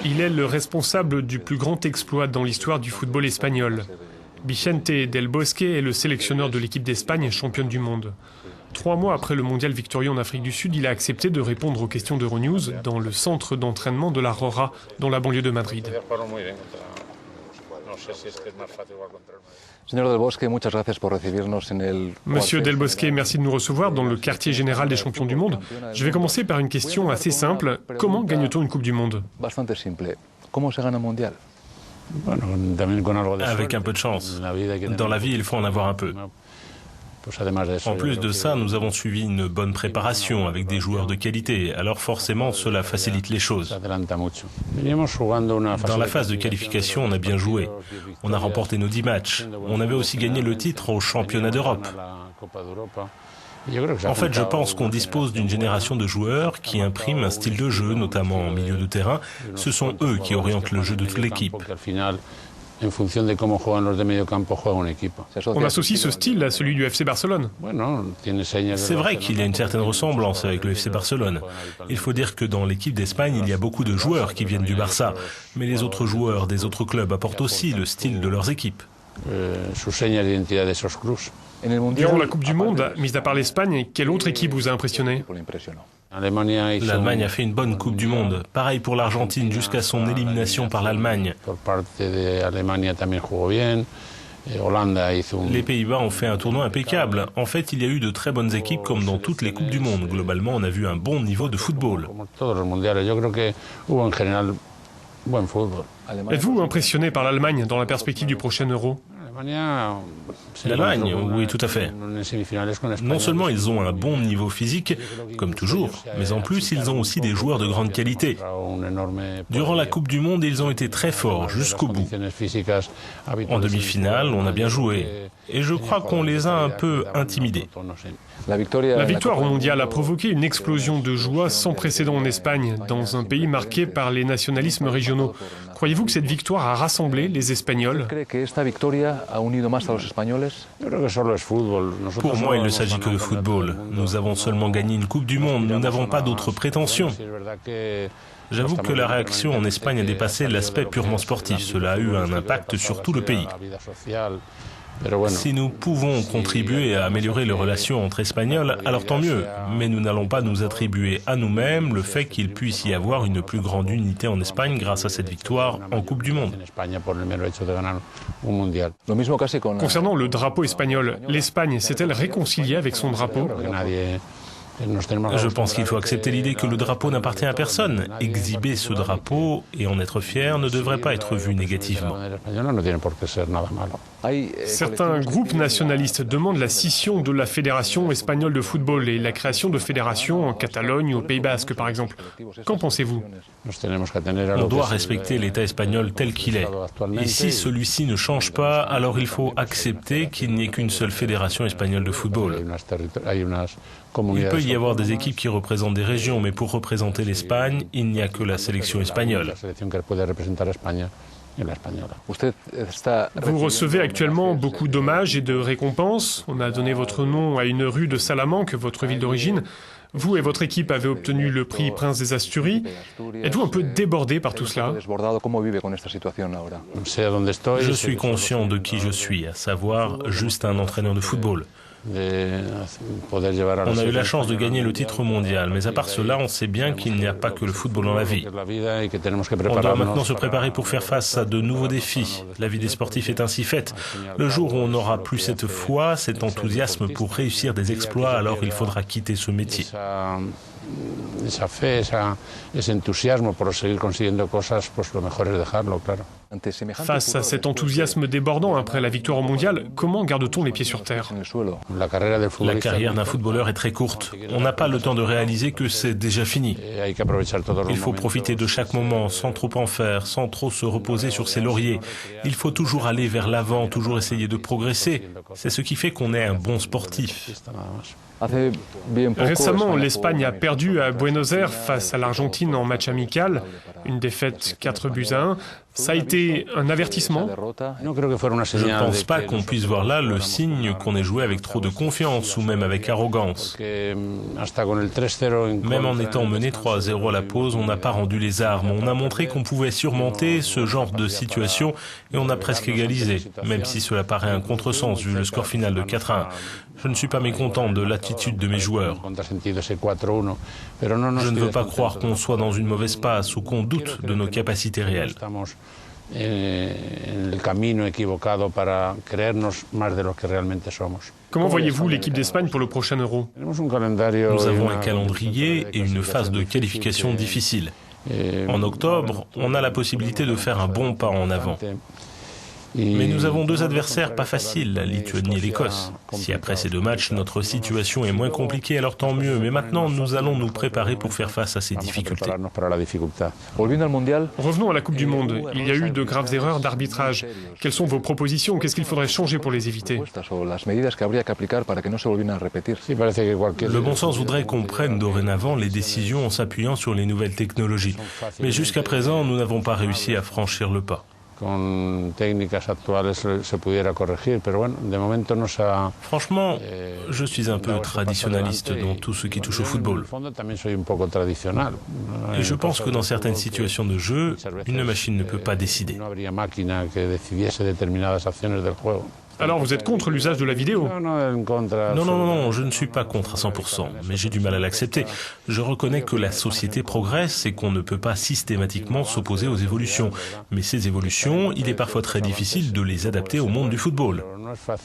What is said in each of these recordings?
Il est le responsable du plus grand exploit dans l'histoire du football espagnol. Vicente Del Bosque est le sélectionneur de l'équipe d'Espagne championne du monde. 3 mois après le mondial victorieux en Afrique du Sud, il a accepté de répondre aux questions d'Euronews dans le centre d'entraînement de la Rora, dans la banlieue de Madrid. Monsieur Del Bosque, merci de nous recevoir dans le quartier général des champions du monde. Je vais commencer par une question assez simple. Comment gagne-t-on une Coupe du Monde? Avec un peu de chance. Dans la vie, il faut en avoir un peu. En plus de ça, nous avons suivi une bonne préparation avec des joueurs de qualité, alors forcément cela facilite les choses. Dans la phase de qualification, on a bien joué. On a remporté nos 10 matchs. On avait aussi gagné le titre au championnat d'Europe. En fait, je pense qu'on dispose d'une génération de joueurs qui impriment un style de jeu, notamment en milieu de terrain. Ce sont eux qui orientent le jeu de toute l'équipe. On associe ce style à celui du FC Barcelone. C'est vrai qu'il y a une certaine ressemblance avec le FC Barcelone. Il faut dire que dans l'équipe d'Espagne, il y a beaucoup de joueurs qui viennent du Barça. Mais les autres joueurs des autres clubs apportent aussi le style de leurs équipes. Durant la Coupe du Monde, mis à part l'Espagne, quelle autre équipe vous a impressionné? L'Allemagne a fait une bonne Coupe du Monde. Pareil pour l'Argentine jusqu'à son élimination par l'Allemagne. Les Pays-Bas ont fait un tournoi impeccable. En fait, il y a eu de très bonnes équipes comme dans toutes les Coupes du Monde. Globalement, on a vu un bon niveau de football. Êtes-vous impressionné par l'Allemagne dans la perspective du prochain Euro? L'Allemagne, oui, tout à fait. Non seulement ils ont un bon niveau physique, comme toujours, mais en plus ils ont aussi des joueurs de grande qualité. Durant la Coupe du Monde, ils ont été très forts jusqu'au bout. En demi-finale, on a bien joué. Et je crois qu'on les a un peu intimidés. La victoire au mondial a provoqué une explosion de joie sans précédent en Espagne, dans un pays marqué par les nationalismes régionaux. Croyez-vous que cette victoire a rassemblé les Espagnols? Pour moi, il ne s'agit que de football. Nous avons seulement gagné une Coupe du Monde, nous n'avons pas d'autres prétentions. J'avoue que la réaction en Espagne a dépassé l'aspect purement sportif. Cela a eu un impact sur tout le pays. Si nous pouvons contribuer à améliorer les relations entre Espagnols, alors tant mieux. Mais nous n'allons pas nous attribuer à nous-mêmes le fait qu'il puisse y avoir une plus grande unité en Espagne grâce à cette victoire en Coupe du Monde. Concernant le drapeau espagnol, l'Espagne s'est-elle réconciliée avec son drapeau? Je pense qu'il faut accepter l'idée que le drapeau n'appartient à personne. Exhiber ce drapeau et en être fier ne devrait pas être vu négativement. Certains groupes nationalistes demandent la scission de la Fédération espagnole de football et la création de fédérations en Catalogne ou au Pays Basque, par exemple. Qu'en pensez-vous? On doit respecter l'État espagnol tel qu'il est. Et si celui-ci ne change pas, alors il faut accepter qu'il n'y ait qu'une seule fédération espagnole de football. Il peut y avoir des équipes qui représentent des régions, mais pour représenter l'Espagne, il n'y a que la sélection espagnole. Vous recevez actuellement beaucoup d'hommages et de récompenses. On a donné votre nom à une rue de Salamanque, votre ville d'origine. Vous et votre équipe avez obtenu le prix Prince des Asturies. Êtes-vous un peu débordé par tout cela? Je suis conscient de qui je suis, à savoir juste un entraîneur de football. On a eu la chance de gagner le titre mondial, mais à part cela, on sait bien qu'il n'y a pas que le football dans la vie. On doit maintenant se préparer pour faire face à de nouveaux défis. La vie des sportifs est ainsi faite. Le jour où on n'aura plus cette foi, cet enthousiasme pour réussir des exploits, alors il faudra quitter ce métier. Face à cet enthousiasme débordant après la victoire au mondial, comment garde-t-on les pieds sur terre? La carrière d'un footballeur est très courte. On n'a pas le temps de réaliser que c'est déjà fini. Il faut profiter de chaque moment sans trop en faire, sans trop se reposer sur ses lauriers. Il faut toujours aller vers l'avant, toujours essayer de progresser. C'est ce qui fait qu'on est un bon sportif. Récemment, l'Espagne a perdu à Buenos Aires face à l'Argentine en match amical, une défaite 4-1. Ça a été un avertissement? Je ne pense pas qu'on puisse voir là le signe qu'on ait joué avec trop de confiance ou même avec arrogance. Même en étant mené 3-0 à la pause, on n'a pas rendu les armes. On a montré qu'on pouvait surmonter ce genre de situation et on a presque égalisé, même si cela paraît un contresens vu le score final de 4-1. Je ne suis pas mécontent de l'attitude de mes joueurs. Je ne veux pas croire qu'on soit dans une mauvaise passe ou qu'on doute de nos capacités réelles. Comment voyez-vous l'équipe d'Espagne pour le prochain Euro? Nous avons un calendrier et une phase de qualification difficile. En octobre, on a la possibilité de faire un bon pas en avant. Mais nous avons deux adversaires pas faciles, la Lituanie et l'Écosse. Si après ces deux matchs, notre situation est moins compliquée, alors tant mieux. Mais maintenant, nous allons nous préparer pour faire face à ces difficultés. Revenons à la Coupe du Monde. Il y a eu de graves erreurs d'arbitrage. Quelles sont vos propositions? Qu'est-ce qu'il faudrait changer pour les éviter? Le bon sens voudrait qu'on prenne dorénavant les décisions en s'appuyant sur les nouvelles technologies. Mais jusqu'à présent, nous n'avons pas réussi à franchir le pas. Franchement, je suis un peu traditionnaliste dans tout ce qui touche au football. Et je pense que dans certaines situations de jeu, une machine ne peut pas décider. Alors vous êtes contre l'usage de la vidéo? Non, je ne suis pas contre à 100%, mais j'ai du mal à l'accepter. Je reconnais que la société progresse et qu'on ne peut pas systématiquement s'opposer aux évolutions. Mais ces évolutions, il est parfois très difficile de les adapter au monde du football. Ce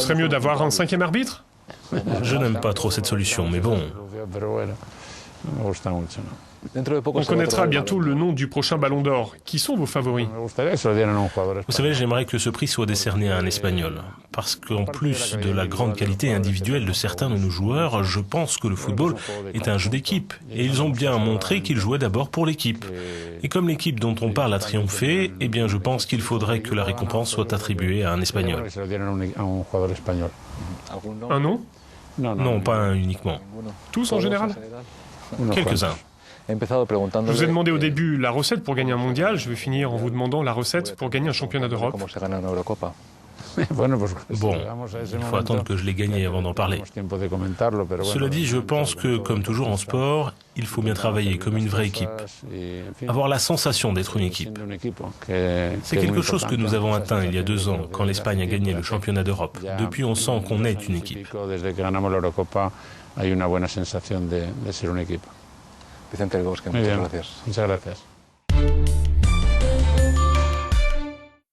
serait mieux d'avoir un cinquième arbitre? Je n'aime pas trop cette solution, mais bon. On connaîtra bientôt le nom du prochain Ballon d'Or. Qui sont vos favoris? Vous savez, j'aimerais que ce prix soit décerné à un Espagnol. Parce qu'en plus de la grande qualité individuelle de certains de nos joueurs, je pense que le football est un jeu d'équipe. Et ils ont bien montré qu'ils jouaient d'abord pour l'équipe. Et comme l'équipe dont on parle a triomphé, eh bien je pense qu'il faudrait que la récompense soit attribuée à un Espagnol. Un nom? Non, pas un uniquement. Tous en général? Quelques-uns. Je vous ai demandé au début la recette pour gagner un mondial. Je vais finir en vous demandant la recette pour gagner un championnat d'Europe. Bon, il faut attendre que je l'ai gagné avant d'en parler. Cela dit, je pense que, comme toujours en sport, il faut bien travailler comme une vraie équipe. Avoir la sensation d'être une équipe. C'est quelque chose que nous avons atteint il y a 2 ans, quand l'Espagne a gagné le championnat d'Europe. Depuis, on sent qu'on est une équipe. Vicente del Bosque, muchas gracias.